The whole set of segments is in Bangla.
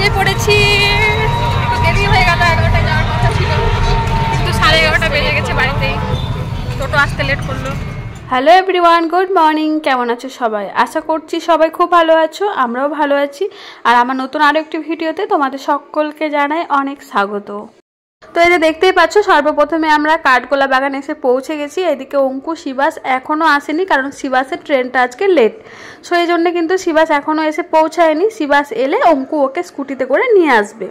বেরিয়ে পড়েছি। দেরি হয়ে গেল, 11টায় যাওয়ার কথা ছিল, কিন্তু 11:30 বেজে গেছে বাড়িতেই। টোটো আসতে লেট করলো। Hello everyone, good morning. কেমন আছো সবাই? আশা করছি সবাই খুব ভালো আছো, আমরাও ভালো আছি। আর আমার নতুন আরও একটি ভিডিওতে তোমাদের সকলকে জানাই অনেক স্বাগত। তো এই যে দেখতেই পাচ্ছ, সর্বপ্রথমে আমরা কাঠগোলা বাগান এসে পৌঁছে গেছি। এদিকে অঙ্কু শিবাস এখনও আসেনি, কারণ শিবাসের ট্রেনটা আজকে লেট, সো এই জন্য কিন্তু শিবাস এখনও এসে পৌঁছায়নি। শিবাস এলে অঙ্কু ওকে স্কুটিতে করে নিয়ে আসবে।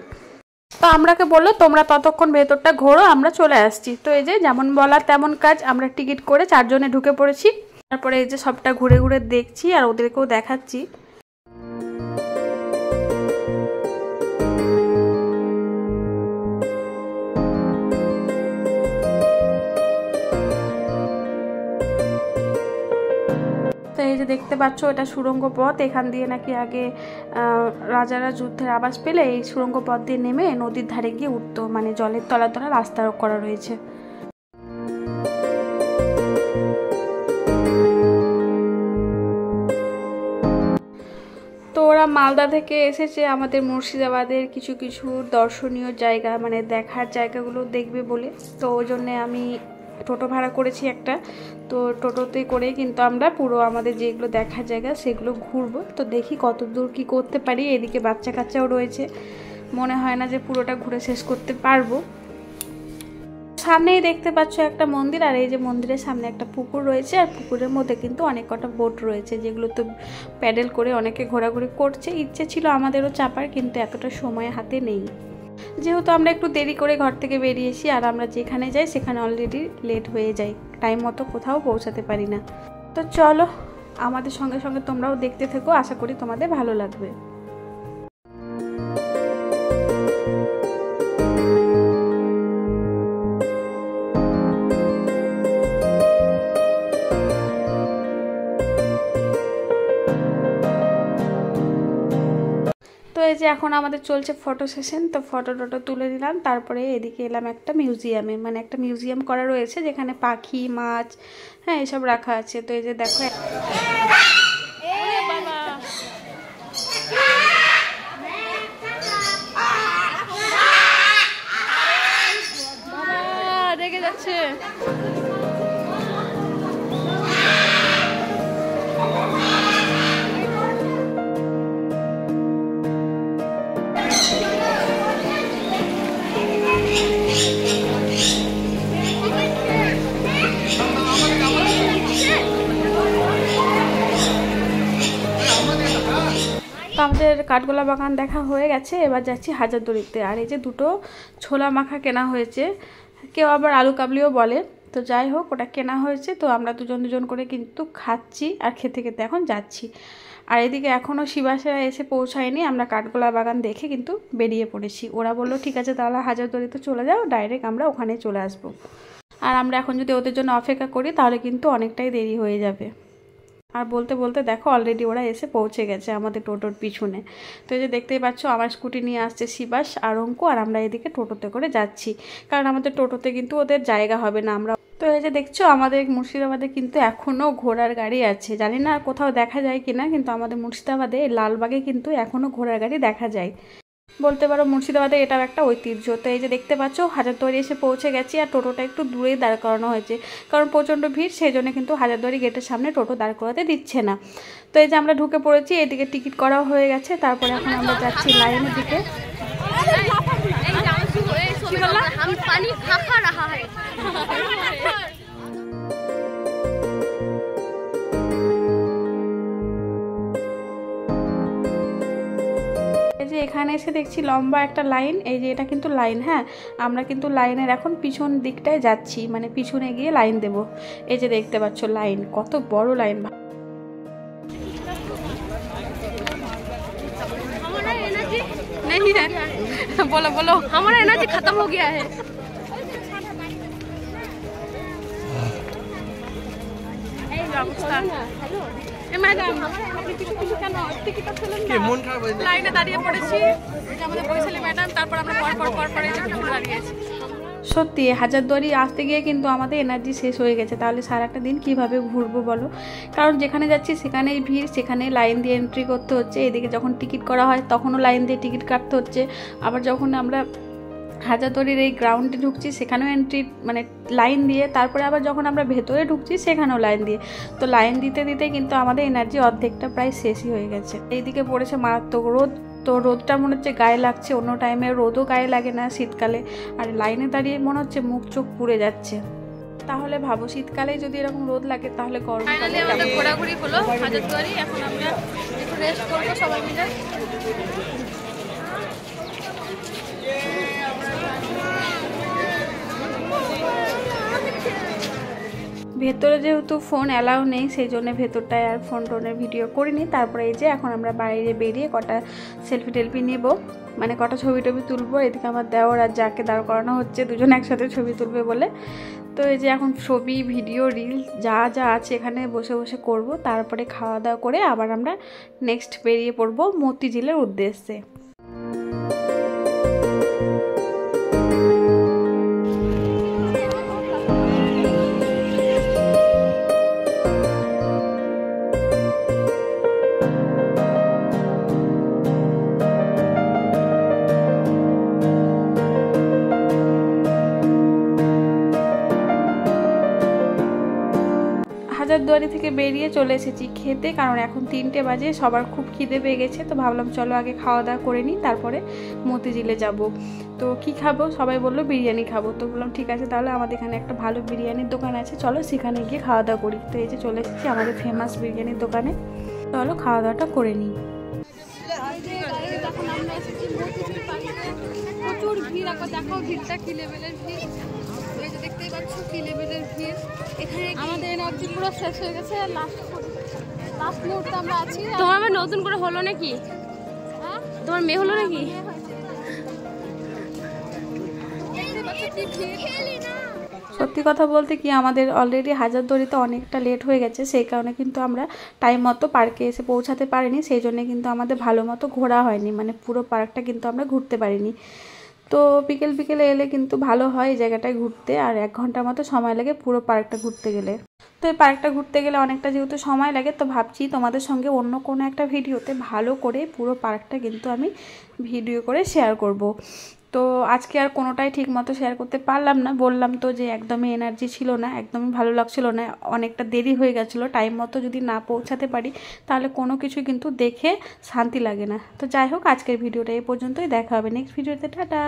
তো আমরাকে বললো তোমরা ততক্ষণ ভেতরটা ঘোরো, আমরা চলে আসছি। তো এই যে যেমন বলা তেমন কাজ, আমরা টিকিট করে 4 জনে ঢুকে পড়েছি। তারপরে এই যে সবটা ঘুরে ঘুরে দেখছি আর ওদেরকেও দেখাচ্ছি। তো এই যে দেখতে পাচ্ছ, এটা সুড়ঙ্গ পথ। এখান দিয়ে নাকি আগে রাজারা যুদ্ধের আভাস পেলে এই সুড়ঙ্গ পথ দিয়ে নেমে নদীর ধারে গিয়ে উঠতো, মানে জলের তলায় তলায় রাস্তা করা রয়েছে। তো ওরা মালদা থেকে এসেছে আমাদের মুর্শিদাবাদের কিছু কিছু দর্শনীয় জায়গা, মানে দেখার জায়গাগুলো দেখবে বলে। তো ওই জন্যে আমি টোটো ভাড়া করেছি একটা। তো টোটোতে করে কিন্তু আমরা পুরো আমাদের যেগুলো দেখার জায়গা সেগুলো ঘুরবো। তো দেখি কত দূর কী করতে পারি। এদিকে বাচ্চা কাচ্চাও রয়েছে, মনে হয় না যে পুরোটা ঘুরে শেষ করতে পারবো। সামনেই দেখতে পাচ্ছ একটা মন্দির, আর এই যে মন্দিরের সামনে একটা পুকুর রয়েছে, আর পুকুরের মধ্যে কিন্তু অনেক কটা বোট রয়েছে, যেগুলো তো প্যাডেল করে অনেকে ঘোরাঘুরি করছে। ইচ্ছে ছিল আমাদেরও চাপার, কিন্তু এতটা সময় হাতে নেই। যেহেতু আমরা একটু দেরি করে ঘর থেকে বেরিয়েছি, আর আমরা যেখানে যাই সেখানে অলরেডি লেট হয়ে যায়, টাইম মতো কোথাও পৌঁছাতে পারি না। তো চলো আমাদের সঙ্গে সঙ্গে তোমরাও দেখতে থেকো, আশা করি তোমাদের ভালো লাগবে। তো এই যে এখন আমাদের চলছে ফটো সেশন। তো ফটো টটো তুলে নিলাম, তারপরে এদিকে এলাম একটা মিউজিয়ামে, মানে একটা মিউজিয়াম করা রয়েছে যেখানে পাখি, মাছ, হ্যাঁ এসব রাখা আছে। তো এই যে দেখো, রেগে যাচ্ছে। তো আমাদের কাঠগোলা বাগান দেখা হয়ে গেছে, এবার যাচ্ছি হাজারদুয়ারিতে। আর এই যে দুটো ছোলা মাখা কেনা হয়েছে, কেউ আবার আলু কাবলিও বলে। তো যাই হোক, ওটা কেনা হয়েছে। তো আমরা দুজন দুজন করে কিন্তু খাচ্ছি, আর খেতে খেতে এখন যাচ্ছি। আর এদিকে এখনও শিবাসেরা এসে পৌঁছায়নি, আমরা কাঠগোলা বাগান দেখে কিন্তু বেরিয়ে পড়েছি। ওরা বললো ঠিক আছে তাহলে হাজারদুয়ারিতে চলে যাও, ডাইরেক্ট আমরা ওখানে চলে আসবো। আর আমরা এখন যদি ওদের জন্য অপেক্ষা করি তাহলে কিন্তু অনেকটাই দেরি হয়ে যাবে। আর বলতে বলতে দেখো অলরেডি ওরা এসে পৌঁছে গেছে আমাদের টোটোর পিছনে। তো এই যে দেখতেই পাচ্ছ, আমার স্কুটি নিয়ে আসছে শিবাস আর অঙ্কু, আর আমরা এদিকে টোটোতে করে যাচ্ছি, কারণ আমাদের টোটোতে কিন্তু ওদের জায়গা হবে না। আমরা তো এই যে দেখছো, আমাদের মুর্শিদাবাদে কিন্তু এখনও ঘোড়ার গাড়ি আছে, জানি না কোথাও দেখা যায় কিনা, কিন্তু আমাদের মুর্শিদাবাদে লালবাগে কিন্তু এখনও ঘোড়ার গাড়ি দেখা যায়। বলতে পারো মুর্শিদাবাদে এটাও একটা ঐতিহ্য। তো এই যে দেখতে পাচ্ছ হাজারদুয়ারি এসে পৌঁছে গেছি, আর টোটোটা একটু দূরেই দাঁড় করানো হয়েছে, কারণ প্রচণ্ড ভিড়, সেই জন্য কিন্তু হাজারদুয়ারি গেটের সামনে টোটো দাঁড় করাতে দিচ্ছে না। তো এই যে আমরা ঢুকে পড়েছি, এদিকে টিকিট করা হয়ে গেছে। তারপরে এখন আমরা যাচ্ছি লাইনের দিকে। যে এখানে এসে দেখছি লম্বা একটা লাইন, এই যে এটা কিন্তু লাইন, হ্যাঁ আমরা কিন্তু লাইনের এখন পিছন দিকটায় যাচ্ছি, মানে পিছনে গিয়ে লাইন দেব। এই যে দেখতে পাচ্ছ লাইন, কত বড় লাইন। बोलो बोलो, हमारा एनर्जी खत्म हो गया है। লাইনে দাঁড়িয়ে পড়েছি, আমাদের বৈশালী ম্যাডাম, তারপর আমরা পর দাঁড়িয়েছি। সত্যি হাজারদুয়ারি আসতে গিয়ে কিন্তু আমাদের এনার্জি শেষ হয়ে গেছে। তাহলে সারাটা দিন কিভাবে ঘুরবো বলো? কারণ যেখানে যাচ্ছি সেখানেই ভিড়, সেখানে লাইন দিয়ে এন্ট্রি করতে হচ্ছে। এদিকে যখন টিকিট করা হয় তখনও লাইন দিয়ে টিকিট কাটতে হচ্ছে। আবার যখন আমরা হাজারদুয়ারির এই গ্রাউন্ডে ঢুকছি সেখানেও এন্ট্রি মানে লাইন দিয়ে, তারপরে আবার যখন আমরা ভেতরে ঢুকছি সেখানেও লাইন দিয়ে। তো লাইন দিতে দিতে কিন্তু আমাদের এনার্জি অর্ধেকটা প্রায় শেষই হয়ে গেছে। এইদিকে পড়েছে মারাত্মক রোদ। তো রোদটা মনে হচ্ছে গায়ে লাগছে, অন্য টাইমে রোদও গায়ে লাগে না শীতকালে। আর লাইনে দাঁড়িয়ে মনে হচ্ছে মুখ চোখ পুড়ে যাচ্ছে। তাহলে ভাবো শীতকালে যদি এরকম রোদ লাগে তাহলে গরমকালে আমাদের ঘোরাঘুরি হলো হাজারদুয়ারি। এখন আমরা একটু রেস্ট করবো সবাই মিলে। ভেতরে যেহেতু ফোন অ্যালাউ নেই সেই জন্য ভেতরটায় আর ফোন টোনের ভিডিও করিনি। তারপরে এই যে এখন আমরা বাইরে বেরিয়ে কটা সেলফি টেলফি নেব, মানে কটা ছবি টবি তুলবো। এদিকে আমার দেওর আর যাকে দাঁড় করানো হচ্ছে, দুজন একসাথে ছবি তুলবে বলে। তো এই যে এখন ছবি ভিডিও রিল যা যা আছে এখানে বসে বসে করব। তারপরে খাওয়া দাওয়া করে আবার আমরা নেক্সট বেরিয়ে পড়বো মতিঝিলের উদ্দেশ্যে। হাজারদুয়ারি থেকে বেরিয়ে চলে এসেছি খেতে, কারণ এখন 3টে বাজে, সবার খুব খিদে পেয়ে গেছে। তো ভাবলাম চলো আগে খাওয়া দাওয়া করে নিই, তারপরে মতিঝিলে যাব। তো কি খাবো, সবাই বললো বিরিয়ানি খাবো। তো বললাম ঠিক আছে, তাহলে আমাদের এখানে একটা ভালো বিরিয়ানির দোকান আছে, চলো সেখানে গিয়ে খাওয়া দাওয়া করি। তো এই যে চলে এসেছি আমাদের ফেমাস বিরিয়ানির দোকানে, চলো খাওয়া দাওয়াটা করে নিই। প্রচুর ভিড়, একবার দেখো ভিড়টা কি লেভেলের ভিড়, দেখতেই পাচ্ছ কি লেভেলের ভিড়। এখানে আমাদের এনার্জি পুরো শেষ হয়ে গেছে। লাস্ট মুহূর্তে আমরা আছি। তোমার আবার নতুন করে হলো নাকি? হ্যাঁ, তোমার মেয়ে হলো নাকি? সত্যি কথা বলতে কি আমাদের অলরেডি হাজারদুয়ারিতে অনেকটা লেট হয়ে গেছে, সেই কারণে কিন্তু আমরা টাইম মতো পার্কে এসে পৌঁছাতে পারিনি। সেই জন্য কিন্তু আমাদের ভালো মতো ঘোরা হয়নি, মানে পুরো পার্কটা কিন্তু আমরা ঘুরতে পারিনি। তো বিকেলে এলে কিন্তু ভালো হয় এই জায়গাটায় ঘুরতে। আর 1 ঘন্টার মতো সময় লাগে পুরো পার্কটা ঘুরতে গেলে। তো এই পার্কটা ঘুরতে গেলে অনেকটা যেহেতু সময় লাগে, তো ভাবছি তোমাদের সঙ্গে অন্য কোনো একটা ভিডিওতে ভালো করে পুরো পার্কটা কিন্তু আমি ভিডিও করে শেয়ার করব। তো আজকে আর কোনোটাই ঠিক মতো শেয়ার করতে পারলাম না, বললাম তো যে একদমই এনার্জি ছিল না, একদমই ভালো লাগছিল না, অনেকটা দেরি হয়ে গেছিলো। টাইম মতো যদি না পৌঁছাতে পারি তাহলে কোনো কিছু কিন্তু দেখে শান্তি লাগে না। তো যাই হোক, আজকের ভিডিওটা এই পর্যন্তই, দেখা হবে নেক্সট ভিডিওতে, টাটা।